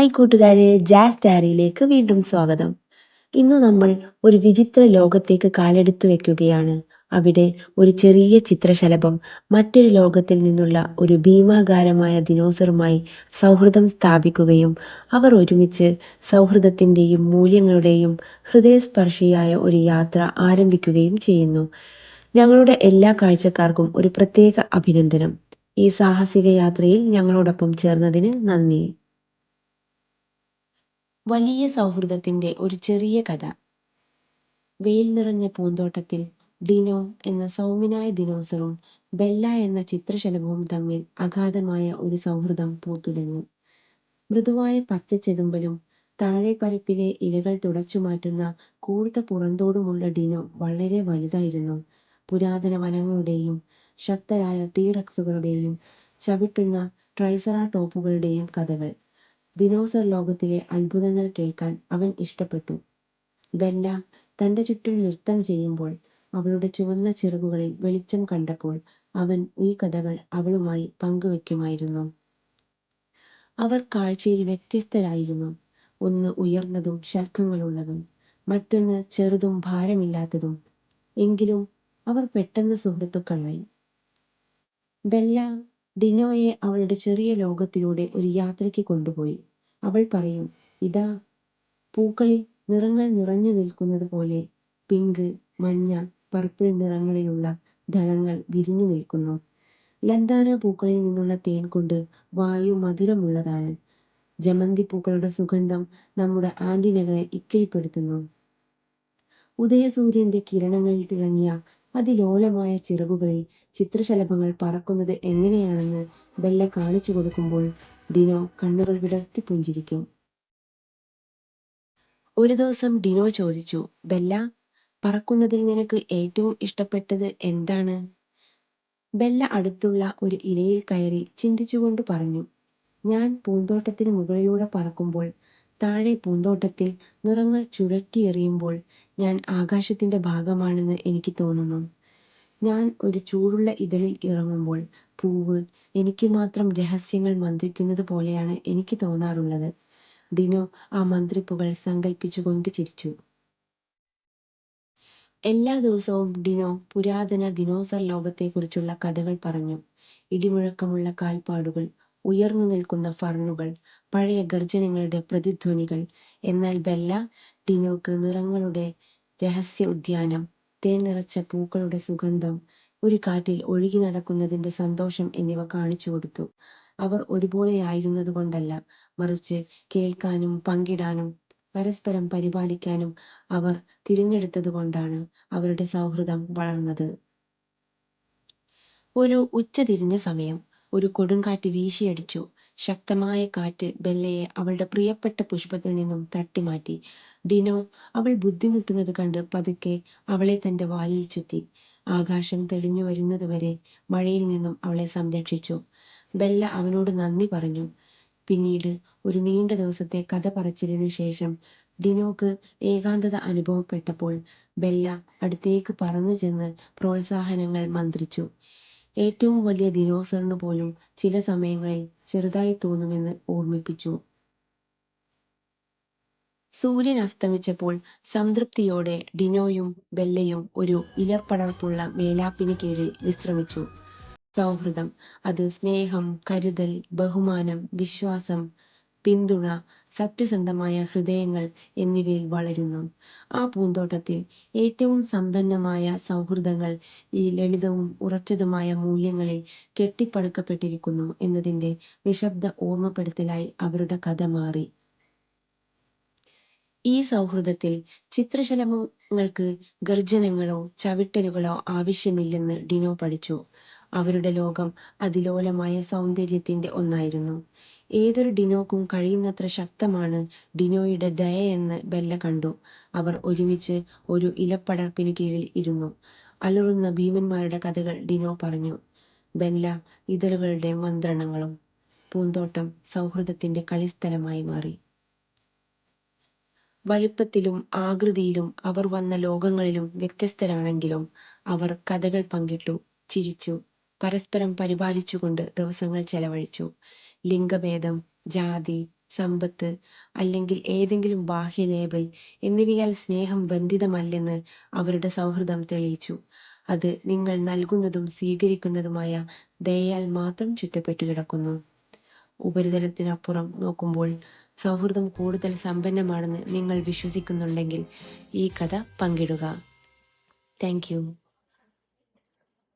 Hi കൂട്ടുകാരെ, jazz ഡയറിയിലേക്ക് വീണ്ടും സ്വാഗതം. ഇന്ന് നമ്മൾ ഒരു വിചിത്ര ലോകത്തേക്ക് കാലെടുത്ത് വെക്കുകയാണ്. അവിടെ ഒരു ചെറിയ ചിത്രശലഭം മറ്റൊരു ലോകത്തിൽ നിന്നുള്ള ഒരു ഭീമാകാരമായ ദിനോസറുമായി സൗഹൃദം സ്ഥാപിക്കുകയും അവർ ഒരുമിച്ച് സൗഹൃദത്തിൻ്റെയും മൂല്യങ്ങളുടെയും ഹൃദയസ്പർശിയായ ഒരു യാത്ര ആരംഭിക്കുകയും ചെയ്യുന്നു. ഞങ്ങളുടെ എല്ലാ കാഴ്ചക്കാർക്കും ഒരു പ്രത്യേക അഭിനന്ദനം. ഈ സാഹസിക യാത്രയിൽ ഞങ്ങളോടൊപ്പം ചേർന്നതിന് നന്ദി. വലിയ സൗഹൃദത്തിന്റെ ഒരു ചെറിയ കഥ. വെയിൽ നിറഞ്ഞ പൂന്തോട്ടത്തിൽ ഡിനോ എന്ന സൗമ്യനായ ദിനോസറും ബെല്ല എന്ന ചിത്രശലഭവും തമ്മിൽ അഗാധമായ ഒരു സൗഹൃദം പൂത്തുലഞ്ഞു. മൃദുവായ പച്ചച്ചെതുമ്പലും താഴെപ്പരപ്പിലെ ഇലകൾ തുടച്ചുമാറ്റുന്ന കൂർത്ത പുറന്തോടുമുള്ള ഡിനോ വളരെ വലുതായിരുന്നു. പുരാതന വനങ്ങളുടെയും ശക്തരായ ടീറക്സുകളുടെയും ചവിട്ടുന്ന ട്രൈസറാടോപ്പുകളുടെയും കഥകൾ. ദിനോസർ ലോകത്തിലെ അത്ഭുതങ്ങൾ കേൾക്കാൻ അവൻ ഇഷ്ടപ്പെട്ടു. ബെല്ല തന്റെ ചുറ്റും നൃത്തം ചെയ്യുമ്പോൾ അവളുടെ ചുവന്ന ചിറകുകളിൽ വെളിച്ചം കണ്ടപ്പോൾ അവൻ ഈ കഥകൾ അവളുമായി പങ്കുവെക്കുമായിരുന്നു. അവർ കാഴ്ചയിൽ വ്യത്യസ്തരായിരുന്നു. ഒന്ന് ഉയർന്നതും ശംഖങ്ങളുള്ളതും, മറ്റൊന്ന് ചെറുതും ഭാരമില്ലാത്തതും. എങ്കിലും അവർ പെട്ടെന്ന് സുഹൃത്തുക്കളായി. ബെല്ല ഡിനോയെ അവളുടെ ചെറിയ ലോകത്തിലൂടെ ഒരു യാത്രയ്ക്ക് കൊണ്ടുപോയി. അവൾ പറയും, ഇതാ, പൂക്കളിൽ നിറങ്ങൾ നിറഞ്ഞു നിൽക്കുന്നത് പോലെ പിങ്ക്, മഞ്ഞ, പർപ്പിൾ നിറങ്ങളിലുള്ള ദളങ്ങൾ വിരിഞ്ഞു നിൽക്കുന്നു. ലന്താന പൂക്കളിൽ നിന്നുള്ള തേൻ കൊണ്ട് വായു മധുരമുള്ളതാണ്. ജമന്തി പൂക്കളുടെ സുഗന്ധം നമ്മുടെ ആന്റിനകളെ ഇക്കിളിപ്പെടുത്തുന്നു. ഉദയസൂര്യന്റെ കിരണങ്ങളിൽ തിളങ്ങിയ അതിലോലമായ ചിറകുകളിൽ ചിത്രശലഭങ്ങൾ പറക്കുന്നത് എങ്ങനെയാണെന്ന് ബെല്ല കാണിച്ചു കൊടുക്കുമ്പോൾ ഡിനോ കണ്ണുകൾ വിടർത്തി പുഞ്ചിരിക്കും. ഒരു ദിവസം ഡിനോ ചോദിച്ചു, ബെല്ല, പറക്കുന്നതിൽ നിനക്ക് ഏറ്റവും ഇഷ്ടപ്പെട്ടത് എന്താണ്? ബെല്ല അടുത്തുള്ള ഒരു ഇലയിൽ കയറി ചിന്തിച്ചുകൊണ്ട് പറഞ്ഞു, ഞാൻ പൂന്തോട്ടത്തിന് മുകളിലൂടെ പറക്കുമ്പോൾ, താഴെ പൂന്തോട്ടത്തിൽ നിറങ്ങൾ ചുഴറ്റിയെറിയുമ്പോൾ ഞാൻ ആകാശത്തിന്റെ ഭാഗമാണെന്ന് എനിക്ക് തോന്നുന്നു. ഞാൻ ഒരു ചൂടുള്ള ഇതളിൽ ഇറങ്ങുമ്പോൾ പൂവ് എനിക്ക് മാത്രം രഹസ്യങ്ങൾ മന്ത്രിക്കുന്നത് പോലെയാണ് എനിക്ക് തോന്നാറുള്ളത്. ഡിനോ ആ മന്ത്രിപ്പുകൾ സങ്കൽപ്പിച്ചുകൊണ്ട് ചിരിച്ചു. എല്ലാ ദിവസവും ഡിനോ പുരാതന ദിനോസർ ലോകത്തെക്കുറിച്ചുള്ള കഥകൾ പറഞ്ഞു. ഇടിമുഴക്കമുള്ള കാൽപ്പാടുകൾ, ഉയർന്നു നിൽക്കുന്ന ഫർണുകൾ, പഴയ ഗർജനങ്ങളുടെ പ്രതിധ്വനികൾ. എന്നാൽ ബെല്ല ഡിനോക്ക് നിറങ്ങളുടെ രഹസ്യ ഉദ്യാനം, തേൻ നിറച്ച പൂക്കളുടെ സുഗന്ധം, ഒരു കാറ്റിൽ ഒഴുകി നടക്കുന്നതിന്റെ സന്തോഷം എന്നിവ കാണിച്ചു കൊടുത്തു. അവർ ഒരുപോലെയായിരുന്നത് കൊണ്ടല്ല, മറിച്ച് കേൾക്കാനും പങ്കിടാനും പരസ്പരം പരിപാലിക്കാനും അവർ തിരഞ്ഞെടുത്തതുകൊണ്ടാണ് അവരുടെ സൗഹൃദം വളർന്നത്. ഒരു ഉച്ചതിരിഞ്ഞ സമയം ഒരു കൊടുങ്കാറ്റ് വീശിയടിച്ചു. ശക്തമായ കാറ്റ് ബെല്ലയെ അവളുടെ പ്രിയപ്പെട്ട പുഷ്പത്തിൽ നിന്നും തട്ടിമാറ്റി. ഡിനോ അവൾ ബുദ്ധിമുട്ടുന്നത് കണ്ട് പതുക്കെ അവളെ തന്റെ വാലിൽ ചുറ്റി. ആകാശം തെളിഞ്ഞു വരുന്നതുവരെ മഴയിൽ നിന്നും അവളെ സംരക്ഷിച്ചു. ബെല്ല അവനോട് നന്ദി പറഞ്ഞു. പിന്നീട് ഒരു നീണ്ട ദിവസത്തെ കഥ പറച്ചിലിനു ശേഷം ഡിനോക്ക് ഏകാന്തത അനുഭവപ്പെട്ടപ്പോൾ ബെല്ല അടുത്തേക്ക് പറന്നു ചെന്ന് പ്രോത്സാഹനങ്ങൾ മന്ത്രിച്ചു. ഏറ്റവും വലിയ ദിനോസറിന് പോലും ചില സമയങ്ങളിൽ ചെറുതായി തോന്നുമെന്ന് ഓർമ്മിപ്പിച്ചു. സൂര്യൻ അസ്തമിച്ചപ്പോൾ സംതൃപ്തിയോടെ ഡിനോയും ബെല്ലയും ഒരു ഇലപ്പടർപ്പുള്ള മേലാപ്പിന് കീഴിൽ വിശ്രമിച്ചു. സൗഹൃദം, അത് സ്നേഹം, കരുതൽ, ബഹുമാനം, വിശ്വാസം, പിന്തുണ, സത്യസന്ധമായ ഹൃദയങ്ങൾ എന്നിവയിൽ വളരുന്നു. ആ പൂന്തോട്ടത്തിൽ ഏറ്റവും സമ്പന്നമായ സൗഹൃദങ്ങൾ ഈ ലളിതവും ഉറച്ചതുമായ മൂല്യങ്ങളിൽ കെട്ടിപ്പടുക്കപ്പെട്ടിരിക്കുന്നു എന്നതിന്റെ നിശബ്ദ ഓർമ്മപ്പെടുത്തലായി അവരുടെ കഥ മാറി. ഈ സൗഹൃദത്തിൽ ചിത്രശലഭങ്ങൾക്ക് ഗർജനങ്ങളോ ചവിട്ടലുകളോ ആവശ്യമില്ലെന്ന് ഡിനോ പഠിച്ചു. അവരുടെ ലോകം അതിലോലമായ സൗന്ദര്യത്തിന്റെ ഒന്നായിരുന്നു. ഏതൊരു ഡിനോക്കും കഴിയുന്നത്ര ശക്തമാണ് ഡിനോയുടെ ദയയെന്ന് ബെല്ല കണ്ടു. അവർ ഒരുമിച്ച് ഒരു ഇലപ്പടർപ്പിനു കീഴിൽ ഇരുന്നു. അലറുന്ന ഭീമന്മാരുടെ കഥകൾ ഡിനോ പറഞ്ഞു. ബെല്ല ഇതളുകളുടെ മന്ത്രണങ്ങളും. പൂന്തോട്ടം സൗഹൃദത്തിന്റെ കളിസ്ഥലമായി മാറി. വലുപ്പത്തിലും ആകൃതിയിലും അവർ വന്ന ലോകങ്ങളിലും വ്യത്യസ്തരാണെങ്കിലും അവർ കഥകൾ പങ്കിട്ടു, ചിരിച്ചു, പരസ്പരം പരിപാലിച്ചുകൊണ്ട് ദിവസങ്ങൾ ചെലവഴിച്ചു. ലിംഗഭേദം, ജാതി, സമ്പത്ത് അല്ലെങ്കിൽ ഏതെങ്കിലും ബാഹ്യ ലേബൽ എന്നിവയാൽ സ്നേഹം ബന്ധിതമല്ലെന്ന് അവരുടെ സൗഹൃദം തെളിയിച്ചു. അത് നിങ്ങൾ നൽകുന്നതും സ്വീകരിക്കുന്നതുമായ ദയയാൽ മാത്രം ചുറ്റപ്പെട്ടു കിടക്കുന്നു. ഉപരിതലത്തിനപ്പുറം നോക്കുമ്പോൾ സൗഹൃദം കൂടുതൽ സമ്പന്നമാണെന്ന് നിങ്ങൾ വിശ്വസിക്കുന്നുണ്ടെങ്കിൽ ഈ കഥ പങ്കിടുക. Thank you.